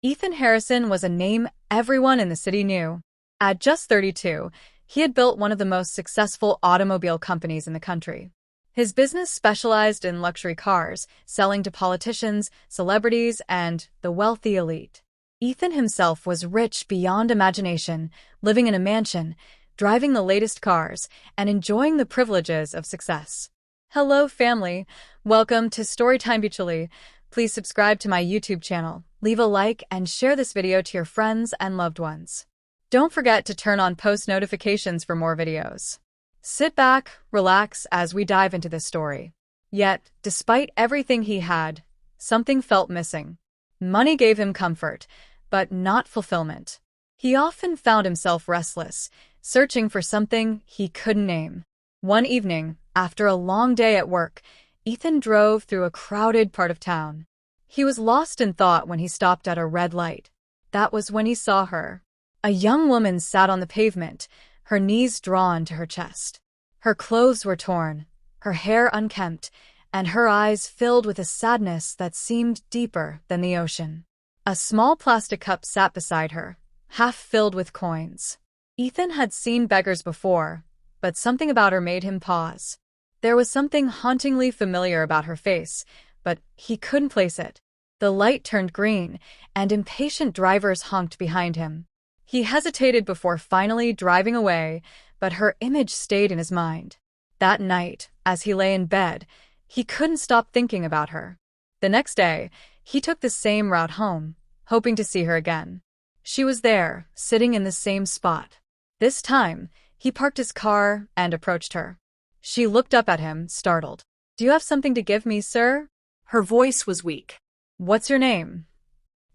Ethan Harrison was a name everyone in the city knew. At just 32, he had built one of the most successful automobile companies in the country. His business specialized in luxury cars, selling to politicians, celebrities, and the wealthy elite. Ethan himself was rich beyond imagination, living in a mansion, driving the latest cars, and enjoying the privileges of success. Hello, family. Welcome to Storytime Virtually. Please subscribe to my YouTube channel, leave a like, and share this video to your friends and loved ones. Don't forget to turn on post notifications for more videos. Sit back, relax as we dive into this story. Yet, despite everything he had, something felt missing. Money gave him comfort, but not fulfillment. He often found himself restless, searching for something he couldn't name. One evening, after a long day at work, Ethan drove through a crowded part of town. He was lost in thought when he stopped at a red light. That was when he saw her. A young woman sat on the pavement, her knees drawn to her chest. Her clothes were torn, her hair unkempt, and her eyes filled with a sadness that seemed deeper than the ocean. A small plastic cup sat beside her, half filled with coins. Ethan had seen beggars before, but something about her made him pause. There was something hauntingly familiar about her face, but he couldn't place it. The light turned green, and impatient drivers honked behind him. He hesitated before finally driving away, but her image stayed in his mind. That night, as he lay in bed, he couldn't stop thinking about her. The next day, he took the same route home, hoping to see her again. She was there, sitting in the same spot. This time, he parked his car and approached her. She looked up at him, startled. "Do you have something to give me, sir?" Her voice was weak. "What's your name?"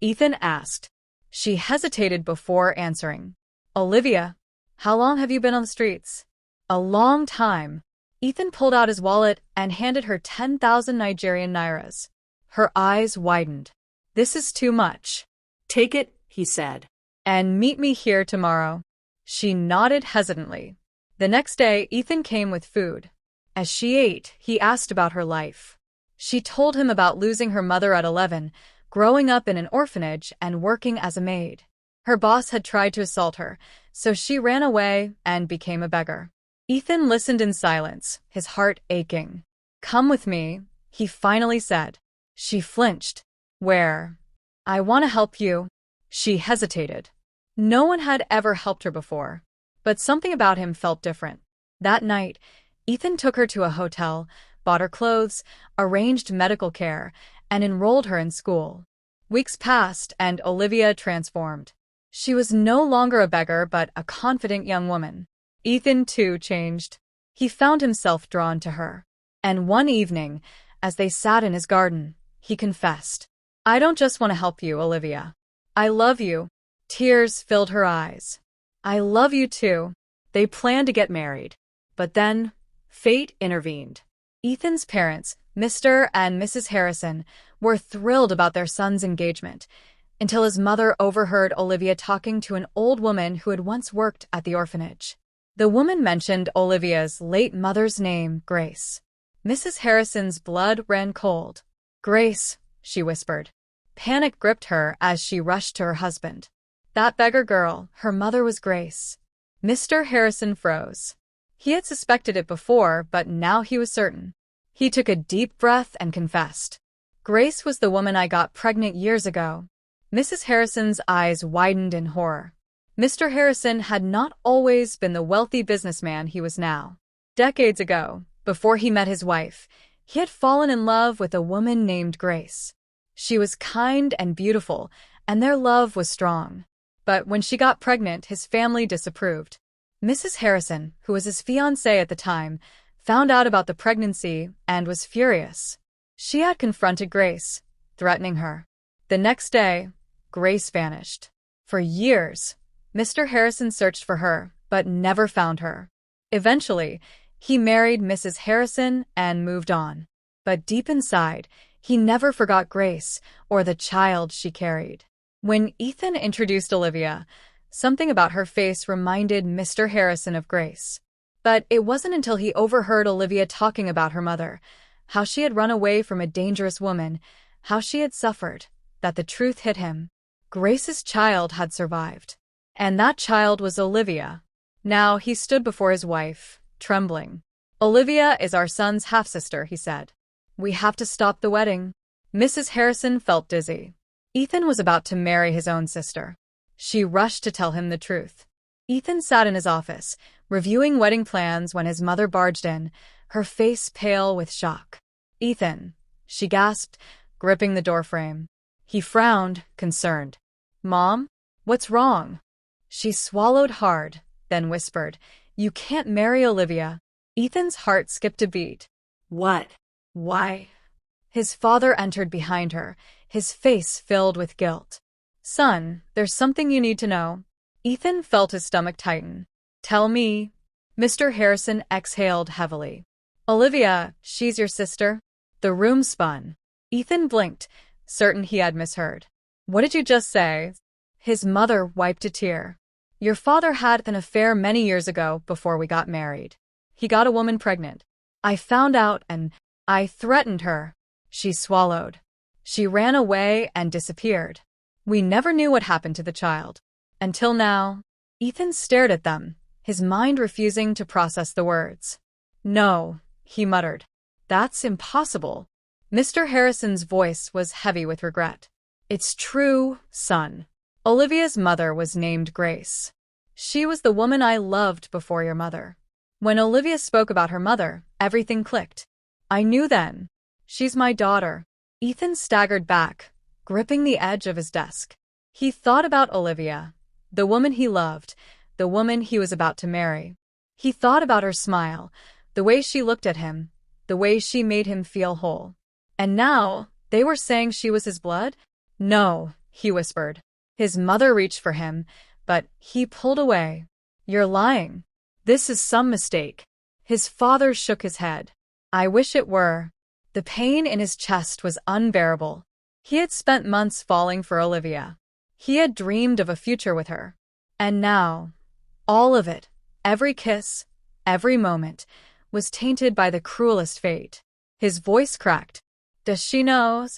Ethan asked. She hesitated before answering. "Olivia. How long have you been on the streets?" "A long time." Ethan pulled out his wallet and handed her 10,000 Nigerian nairas. Her eyes widened. "This is too much." "Take it," he said. "And meet me here tomorrow." She nodded hesitantly. The next day, Ethan came with food. As she ate, he asked about her life. She told him about losing her mother at 11, growing up in an orphanage, and working as a maid. Her boss had tried to assault her, so she ran away and became a beggar. Ethan listened in silence, his heart aching. "Come with me," he finally said. She flinched. "Where?" "I want to help you." She hesitated. No one had ever helped her before, but something about him felt different. That night, Ethan took her to a hotel, bought her clothes, arranged medical care, and enrolled her in school. Weeks passed, and Olivia transformed. She was no longer a beggar, but a confident young woman. Ethan, too, changed. He found himself drawn to her. And one evening, as they sat in his garden, he confessed, "I don't just want to help you, Olivia. I love you." Tears filled her eyes. "I love you too." They planned to get married. But then, fate intervened. Ethan's parents, Mr. and Mrs. Harrison, were thrilled about their son's engagement, until his mother overheard Olivia talking to an old woman who had once worked at the orphanage. The woman mentioned Olivia's late mother's name, Grace. Mrs. Harrison's blood ran cold. "Grace," she whispered. Panic gripped her as she rushed to her husband. That beggar girl, her mother was Grace. Mr. Harrison froze. He had suspected it before, but now he was certain. He took a deep breath and confessed. "Grace was the woman I got pregnant years ago." Mrs. Harrison's eyes widened in horror. Mr. Harrison had not always been the wealthy businessman he was now. Decades ago, before he met his wife, he had fallen in love with a woman named Grace. She was kind and beautiful, and their love was strong. But when she got pregnant, his family disapproved. Mrs. Harrison, who was his fiancée at the time, found out about the pregnancy and was furious. She had confronted Grace, threatening her. The next day, Grace vanished. For years, Mr. Harrison searched for her, but never found her. Eventually, he married Mrs. Harrison and moved on. But deep inside, he never forgot Grace or the child she carried. When Ethan introduced Olivia, something about her face reminded Mr. Harrison of Grace. But it wasn't until he overheard Olivia talking about her mother, how she had run away from a dangerous woman, how she had suffered, that the truth hit him. Grace's child had survived. And that child was Olivia. Now he stood before his wife, trembling. Olivia is our son's half-sister, he said. We have to stop the wedding. Mrs. Harrison felt dizzy. Ethan was about to marry his own sister. She rushed to tell him the truth. Ethan sat in his office, reviewing wedding plans when his mother barged in, her face pale with shock. Ethan, she gasped, gripping the doorframe. He frowned, concerned. Mom? What's wrong? She swallowed hard, then whispered, You can't marry Olivia. Ethan's heart skipped a beat. What? Why? His father entered behind her, his face filled with guilt. Son, there's something you need to know. Ethan felt his stomach tighten. Tell me. Mr. Harrison exhaled heavily. Olivia, she's your sister? The room spun. Ethan blinked, certain he had misheard. What did you just say? His mother wiped a tear. Your father had an affair many years ago before we got married. He got a woman pregnant. I found out and I threatened her. She swallowed. She ran away and disappeared. We never knew what happened to the child. Until now. Ethan stared at them, his mind refusing to process the words. No, he muttered. That's impossible. Mr. Harrison's voice was heavy with regret. It's true, son. Olivia's mother was named Grace. She was the woman I loved before your mother. When Olivia spoke about her mother, everything clicked. I knew then. She's my daughter. Ethan staggered back, gripping the edge of his desk. He thought about Olivia, the woman he loved, the woman he was about to marry. He thought about her smile, the way she looked at him, the way she made him feel whole. And now, they were saying she was his blood? No, he whispered. His mother reached for him, but he pulled away. You're lying. This is some mistake. His father shook his head. I wish it were. The pain in his chest was unbearable. He had spent months falling for Olivia. He had dreamed of a future with her. And now, all of it, every kiss, every moment, was tainted by the cruelest fate. His voice cracked. Does she know?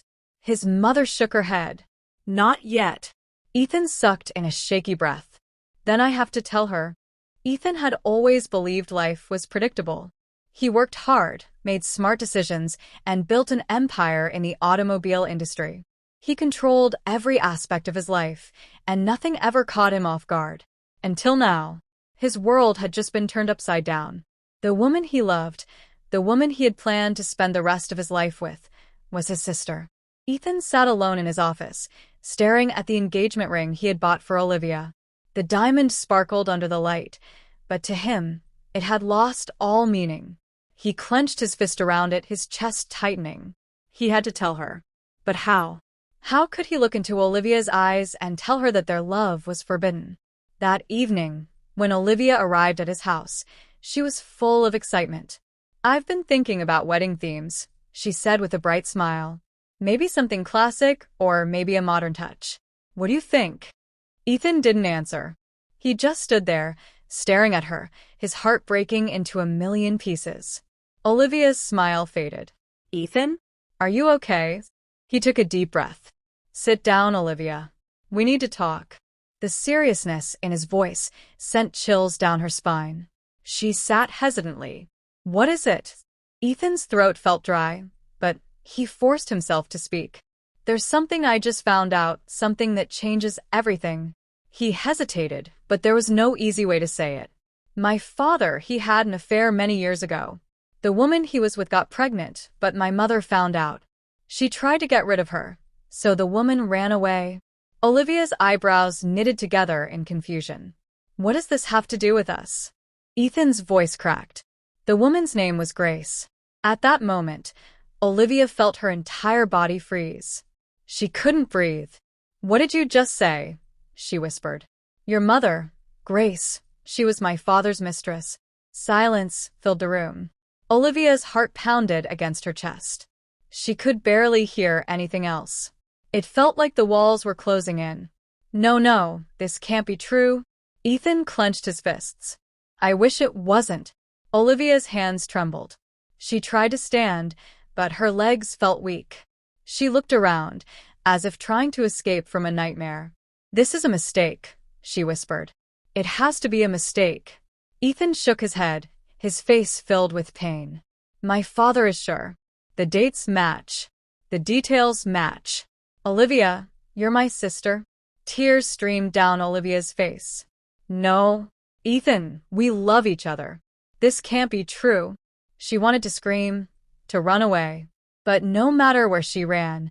His mother shook her head. Not yet. Ethan sucked in a shaky breath. Then I have to tell her. Ethan had always believed life was predictable. He worked hard, made smart decisions, and built an empire in the automobile industry. He controlled every aspect of his life, and nothing ever caught him off guard. Until now, his world had just been turned upside down. The woman he loved, the woman he had planned to spend the rest of his life with, was his sister. Ethan sat alone in his office, staring at the engagement ring he had bought for Olivia. The diamond sparkled under the light, but to him, it had lost all meaning. He clenched his fist around it, his chest tightening. He had to tell her. But how? How could he look into Olivia's eyes and tell her that their love was forbidden? That evening, when Olivia arrived at his house, she was full of excitement. I've been thinking about wedding themes, she said with a bright smile. Maybe something classic, or maybe a modern touch. What do you think? Ethan didn't answer. He just stood there, staring at her, his heart breaking into a million pieces. Olivia's smile faded. Ethan? Are you okay? He took a deep breath. Sit down, Olivia. We need to talk. The seriousness in his voice sent chills down her spine. She sat hesitantly. What is it? Ethan's throat felt dry, but he forced himself to speak. There's something I just found out, something that changes everything. He hesitated, but there was no easy way to say it. My father, he had an affair many years ago. The woman he was with got pregnant, but my mother found out. She tried to get rid of her, so the woman ran away. Olivia's eyebrows knitted together in confusion. What does this have to do with us? Ethan's voice cracked. The woman's name was Grace. At that moment, Olivia felt her entire body freeze. She couldn't breathe. What did you just say? She whispered. Your mother, Grace, she was my father's mistress. Silence filled the room. Olivia's heart pounded against her chest. She could barely hear anything else. It felt like the walls were closing in. No, this can't be true. Ethan clenched his fists. I wish it wasn't. Olivia's hands trembled. She tried to stand, but her legs felt weak. She looked around, as if trying to escape from a nightmare. "This is a mistake," she whispered. "It has to be a mistake." Ethan shook his head, his face filled with pain. "My father is sure. The dates match. The details match. Olivia, you're my sister." Tears streamed down Olivia's face. "No, Ethan, we love each other. This can't be true." She wanted to scream, to run away. But no matter where she ran,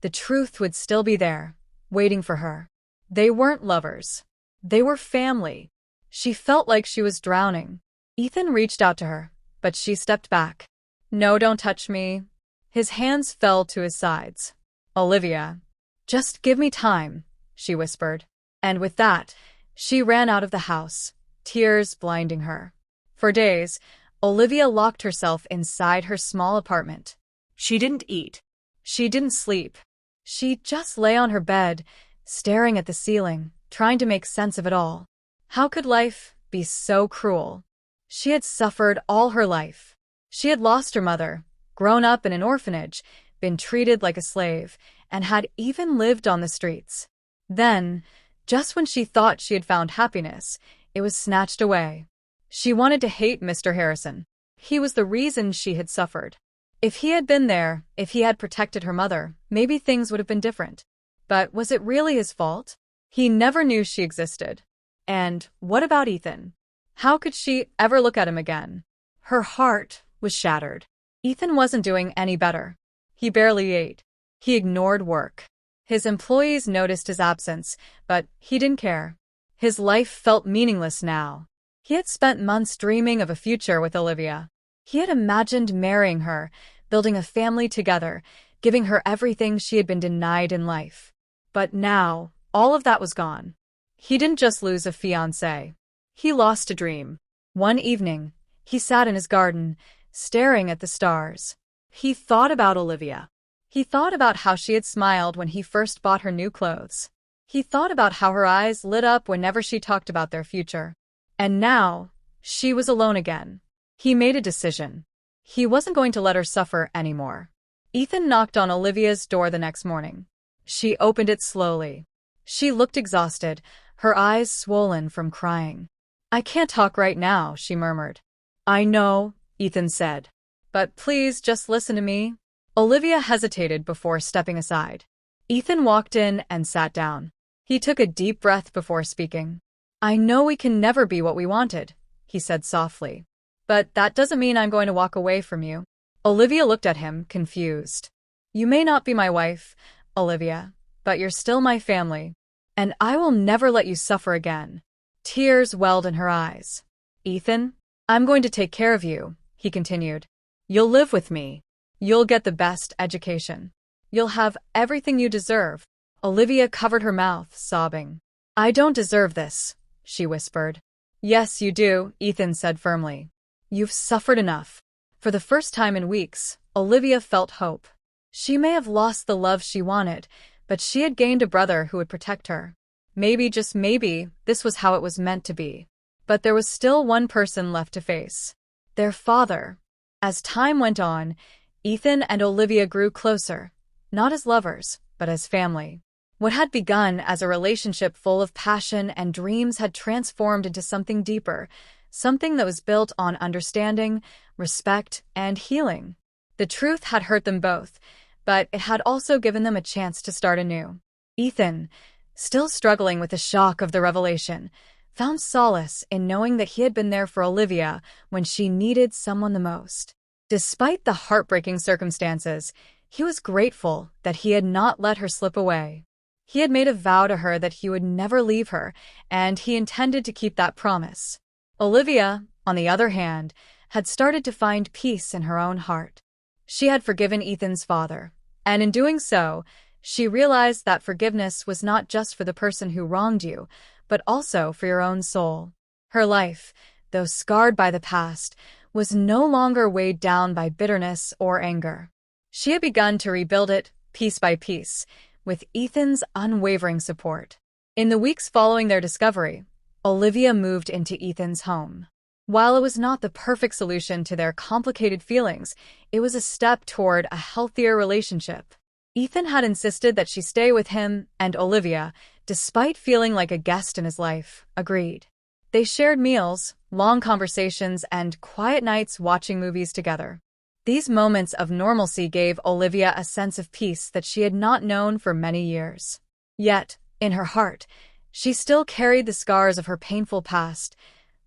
the truth would still be there, waiting for her. They weren't lovers. They were family. She felt like she was drowning. Ethan reached out to her, but she stepped back. "No, don't touch me." His hands fell to his sides. "Olivia, just give me time," she whispered. And with that, she ran out of the house, tears blinding her. For days, Olivia locked herself inside her small apartment. She didn't eat. She didn't sleep. She just lay on her bed, staring at the ceiling, trying to make sense of it all. How could life be so cruel? She had suffered all her life. She had lost her mother, grown up in an orphanage, been treated like a slave, and had even lived on the streets. Then, just when she thought she had found happiness, it was snatched away. She wanted to hate Mr. Harrison. He was the reason she had suffered. If he had been there, if he had protected her mother, maybe things would have been different. But was it really his fault? He never knew she existed. And what about Ethan? How could she ever look at him again? Her heart was shattered. Ethan wasn't doing any better. He barely ate. He ignored work. His employees noticed his absence, but he didn't care. His life felt meaningless now. He had spent months dreaming of a future with Olivia. He had imagined marrying her, building a family together, giving her everything she had been denied in life. But now, all of that was gone. He didn't just lose a fiancé. He lost a dream. One evening, he sat in his garden, staring at the stars. He thought about Olivia. He thought about how she had smiled when he first bought her new clothes. He thought about how her eyes lit up whenever she talked about their future. And now, she was alone again. He made a decision. He wasn't going to let her suffer anymore. Ethan knocked on Olivia's door the next morning. She opened it slowly. She looked exhausted, her eyes swollen from crying. "I can't talk right now," she murmured. "I know," Ethan said. "But please just listen to me." Olivia hesitated before stepping aside. Ethan walked in and sat down. He took a deep breath before speaking. "I know we can never be what we wanted," he said softly. "But that doesn't mean I'm going to walk away from you." Olivia looked at him, confused. "You may not be my wife, Olivia, but you're still my family. And I will never let you suffer again." Tears welled in her eyes. "Ethan, I'm going to take care of you," he continued. "You'll live with me. You'll get the best education. You'll have everything you deserve." Olivia covered her mouth, sobbing. "I don't deserve this," she whispered. "Yes, you do," Ethan said firmly. "You've suffered enough." For the first time in weeks, Olivia felt hope. She may have lost the love she wanted, but she had gained a brother who would protect her. Maybe, just maybe, this was how it was meant to be. But there was still one person left to face. Their father. As time went on, Ethan and Olivia grew closer, not as lovers, but as family. What had begun as a relationship full of passion and dreams had transformed into something deeper, something that was built on understanding, respect, and healing. The truth had hurt them both, but it had also given them a chance to start anew. Ethan, still struggling with the shock of the revelation, found solace in knowing that he had been there for Olivia when she needed someone the most. Despite the heartbreaking circumstances, he was grateful that he had not let her slip away. He had made a vow to her that he would never leave her, and he intended to keep that promise. Olivia, on the other hand, had started to find peace in her own heart. She had forgiven Ethan's father, and in doing so, she realized that forgiveness was not just for the person who wronged you, but also for your own soul. Her life, though scarred by the past, was no longer weighed down by bitterness or anger. She had begun to rebuild it, piece by piece, with Ethan's unwavering support. In the weeks following their discovery, Olivia moved into Ethan's home. While it was not the perfect solution to their complicated feelings, it was a step toward a healthier relationship. Ethan had insisted that she stay with him and Olivia, despite feeling like a guest in his life, agreed. They shared meals, long conversations, and quiet nights watching movies together. These moments of normalcy gave Olivia a sense of peace that she had not known for many years. Yet, in her heart, she still carried the scars of her painful past,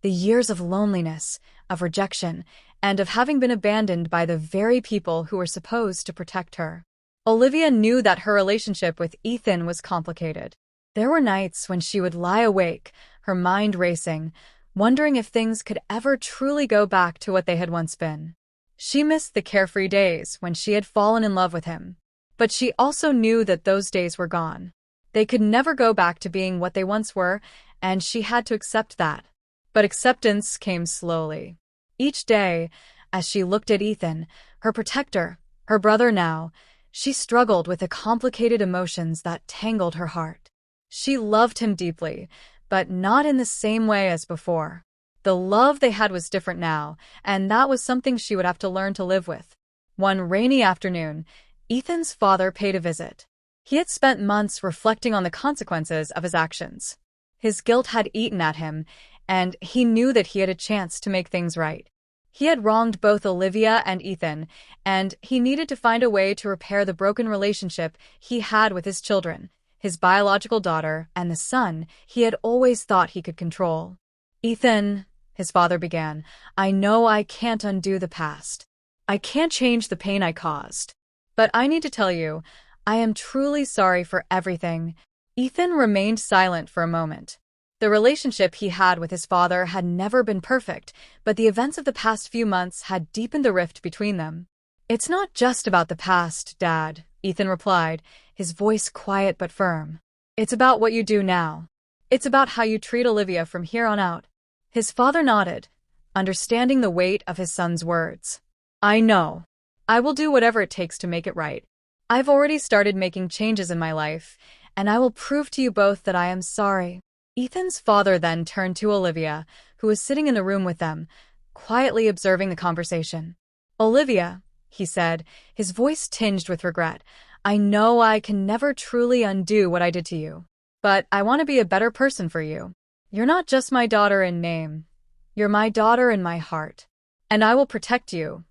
the years of loneliness, of rejection, and of having been abandoned by the very people who were supposed to protect her. Olivia knew that her relationship with Ethan was complicated. There were nights when she would lie awake, her mind racing, wondering if things could ever truly go back to what they had once been. She missed the carefree days when she had fallen in love with him. But she also knew that those days were gone. They could never go back to being what they once were, and she had to accept that. But acceptance came slowly. Each day, as she looked at Ethan, her protector, her brother now, she struggled with the complicated emotions that tangled her heart. She loved him deeply, but not in the same way as before. The love they had was different now, and that was something she would have to learn to live with. One rainy afternoon, Ethan's father paid a visit. He had spent months reflecting on the consequences of his actions. His guilt had eaten at him, and he knew that he had a chance to make things right. He had wronged both Olivia and Ethan, and he needed to find a way to repair the broken relationship he had with his children, his biological daughter and the son he had always thought he could control. "Ethan," his father began, "I know I can't undo the past. I can't change the pain I caused. But I need to tell you, I am truly sorry for everything." Ethan remained silent for a moment. The relationship he had with his father had never been perfect, but the events of the past few months had deepened the rift between them. "It's not just about the past, Dad," Ethan replied, his voice quiet but firm. "It's about what you do now. It's about how you treat Olivia from here on out." His father nodded, understanding the weight of his son's words. "I know. I will do whatever it takes to make it right. I've already started making changes in my life, and I will prove to you both that I am sorry." Ethan's father then turned to Olivia, who was sitting in the room with them, quietly observing the conversation. "Olivia," he said, his voice tinged with regret, "I know I can never truly undo what I did to you. But I want to be a better person for you. You're not just my daughter in name. You're my daughter in my heart. And I will protect you,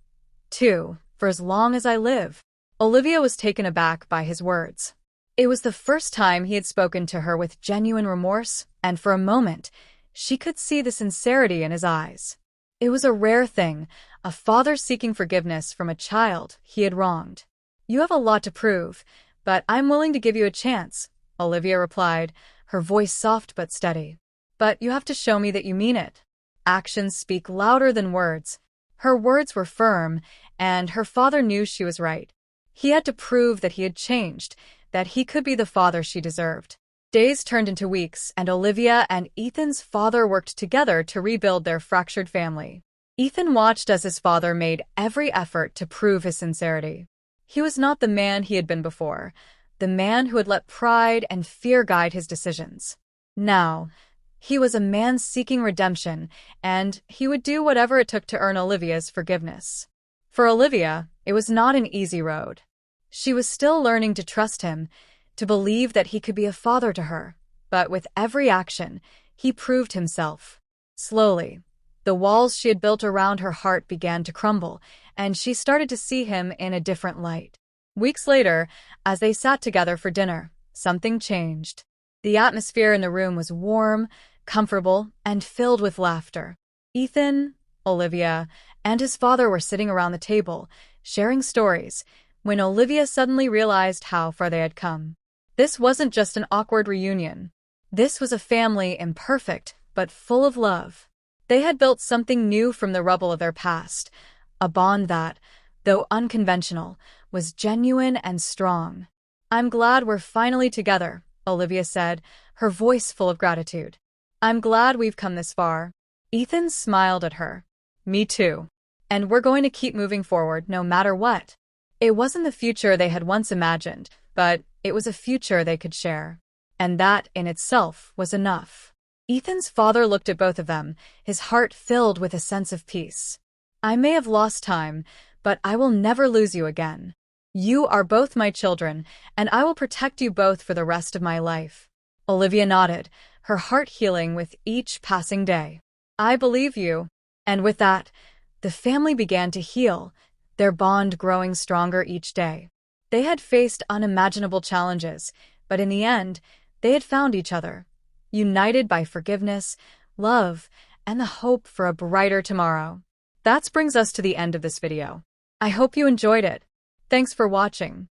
too, for as long as I live." Olivia was taken aback by his words. It was the first time he had spoken to her with genuine remorse, and for a moment, she could see the sincerity in his eyes. It was a rare thing, a father seeking forgiveness from a child he had wronged. "You have a lot to prove, but I'm willing to give you a chance," Olivia replied, her voice soft but steady. "But you have to show me that you mean it. Actions speak louder than words." Her words were firm, and her father knew she was right. He had to prove that he had changed, that he could be the father she deserved. Days turned into weeks, and Olivia and Ethan's father worked together to rebuild their fractured family. Ethan watched as his father made every effort to prove his sincerity. He was not the man he had been before, the man who had let pride and fear guide his decisions. Now, he was a man seeking redemption, and he would do whatever it took to earn Olivia's forgiveness. For Olivia, it was not an easy road. She was still learning to trust him, to believe that he could be a father to her, but with every action, he proved himself. Slowly, the walls she had built around her heart began to crumble, and she started to see him in a different light. Weeks later, as they sat together for dinner, something changed. The atmosphere in the room was warm, comfortable, and filled with laughter. Ethan, Olivia, and his father were sitting around the table, sharing stories, when Olivia suddenly realized how far they had come. This wasn't just an awkward reunion. This was a family imperfect, but full of love. They had built something new from the rubble of their past, a bond that, though unconventional, was genuine and strong. "I'm glad we're finally together," Olivia said, her voice full of gratitude. "I'm glad we've come this far." Ethan smiled at her. "Me too. And we're going to keep moving forward no matter what." It wasn't the future they had once imagined, but it was a future they could share. And that, in itself, was enough. Ethan's father looked at both of them, his heart filled with a sense of peace. "I may have lost time, but I will never lose you again. You are both my children, and I will protect you both for the rest of my life." Olivia nodded, her heart healing with each passing day. I believe you. And with that, the family began to heal, their bond growing stronger each day. They had faced unimaginable challenges, but in the end, they had found each other, united by forgiveness, love, and the hope for a brighter tomorrow. That brings us to the end of this video. I hope you enjoyed it. Thanks for watching.